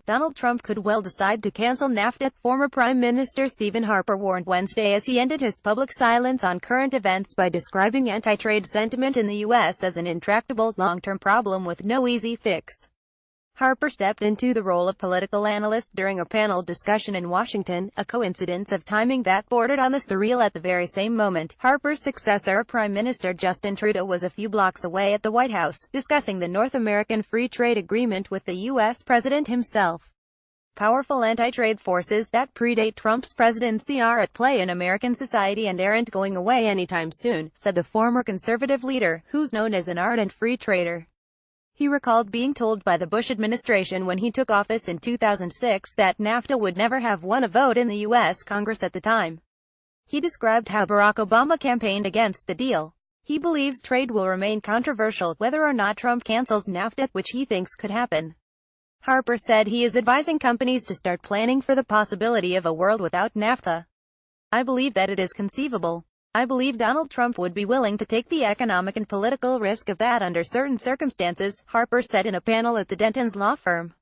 Donald Trump could well decide to cancel NAFTA, former Prime Minister Stephen Harper warned Wednesday as he ended his public silence on current events by describing anti-trade sentiment in the U.S. as an intractable, long-term problem with no easy fix. Harper stepped into the role of political analyst during a panel discussion in Washington, a coincidence of timing that bordered on the surreal. At the very same moment, Harper's successor, Prime Minister Justin Trudeau, was a few blocks away at the White House, discussing the North American Free Trade Agreement with the U.S. President himself. Powerful anti-trade forces that predate Trump's presidency are at play in American society and aren't going away anytime soon, said the former conservative leader, who's known as an ardent free trader. He recalled being told by the Bush administration when he took office in 2006 that NAFTA would never have won a vote in the U.S. Congress at the time. He described how Barack Obama campaigned against the deal. He believes trade will remain controversial whether or not Trump cancels NAFTA, which he thinks could happen. Harper said he is advising companies to start planning for the possibility of a world without NAFTA. I believe that it is conceivable. I believe Donald Trump would be willing to take the economic and political risk of that under certain circumstances, Harper said in a panel at the Denton's law firm.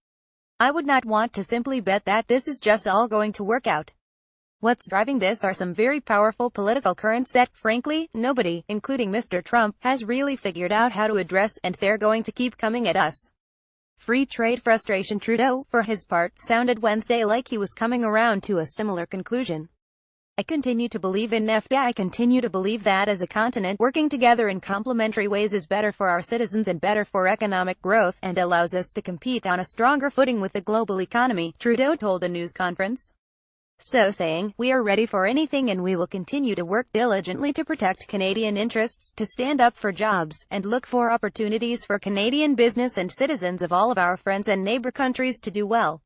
I would not want to simply bet that this is just all going to work out. What's driving this are some very powerful political currents that, frankly, nobody, including Mr. Trump, has really figured out how to address, and they're going to keep coming at us. Free trade frustration. Trudeau, for his part, sounded Wednesday like he was coming around to a similar conclusion. I continue to believe in NAFTA. I continue to believe that as a continent, working together in complementary ways is better for our citizens and better for economic growth, and allows us to compete on a stronger footing with the global economy, Trudeau told a news conference. So saying, we are ready for anything and we will continue to work diligently to protect Canadian interests, to stand up for jobs, and look for opportunities for Canadian business and citizens of all of our friends and neighbor countries to do well.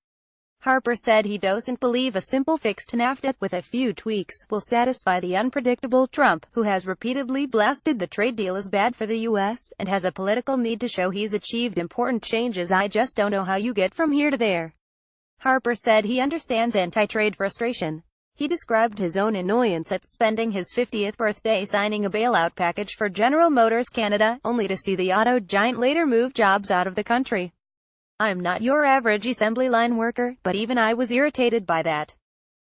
Harper said he doesn't believe a simple fix to NAFTA, with a few tweaks, will satisfy the unpredictable Trump, who has repeatedly blasted the trade deal as bad for the U.S., and has a political need to show he's achieved important changes. I just don't know how you get from here to there. Harper said he understands anti-trade frustration. He described his own annoyance at spending his 50th birthday signing a bailout package for General Motors Canada, only to see the auto giant later move jobs out of the country. I'm not your average assembly line worker, but even I was irritated by that.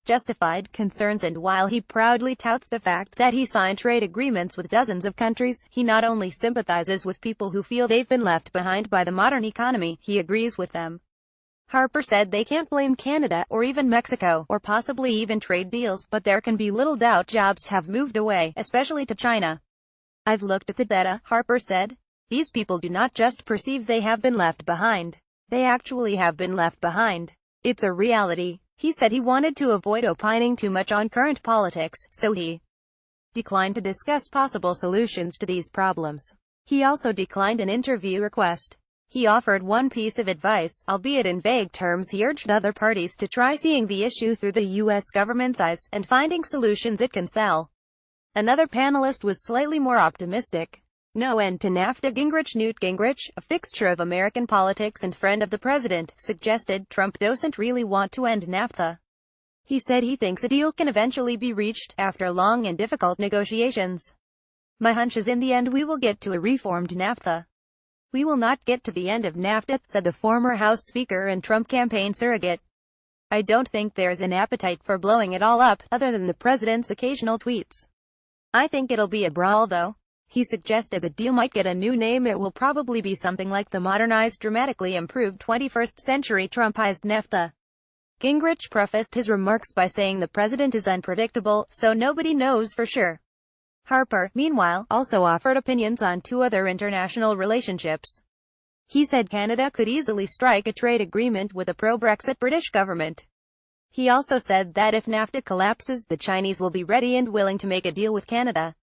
Justified concerns. And while he proudly touts the fact that he signed trade agreements with dozens of countries, he not only sympathizes with people who feel they've been left behind by the modern economy, he agrees with them. Harper said they can't blame Canada, or even Mexico, or possibly even trade deals, but there can be little doubt jobs have moved away, especially to China. I've looked at the data, Harper said. These people do not just perceive they have been left behind. They actually have been left behind. It's a reality. He said he wanted to avoid opining too much on current politics, so he declined to discuss possible solutions to these problems. He also declined an interview request. He offered one piece of advice, albeit in vague terms. He urged other parties to try seeing the issue through the U.S. government's eyes, and finding solutions it can sell. Another panelist was slightly more optimistic. No end to NAFTA. Newt Gingrich, a fixture of American politics and friend of the president, suggested Trump doesn't really want to end NAFTA. He said he thinks a deal can eventually be reached, after long and difficult negotiations. My hunch is in the end we will get to a reformed NAFTA. We will not get to the end of NAFTA, said the former House Speaker and Trump campaign surrogate. I don't think there's an appetite for blowing it all up, other than the president's occasional tweets. I think it'll be a brawl though. He suggested the deal might get a new name. It will probably be something like the modernized, dramatically improved 21st century Trumpized NAFTA. Gingrich prefaced his remarks by saying the president is unpredictable, so nobody knows for sure. Harper, meanwhile, also offered opinions on two other international relationships. He said Canada could easily strike a trade agreement with a pro-Brexit British government. He also said that if NAFTA collapses, the Chinese will be ready and willing to make a deal with Canada.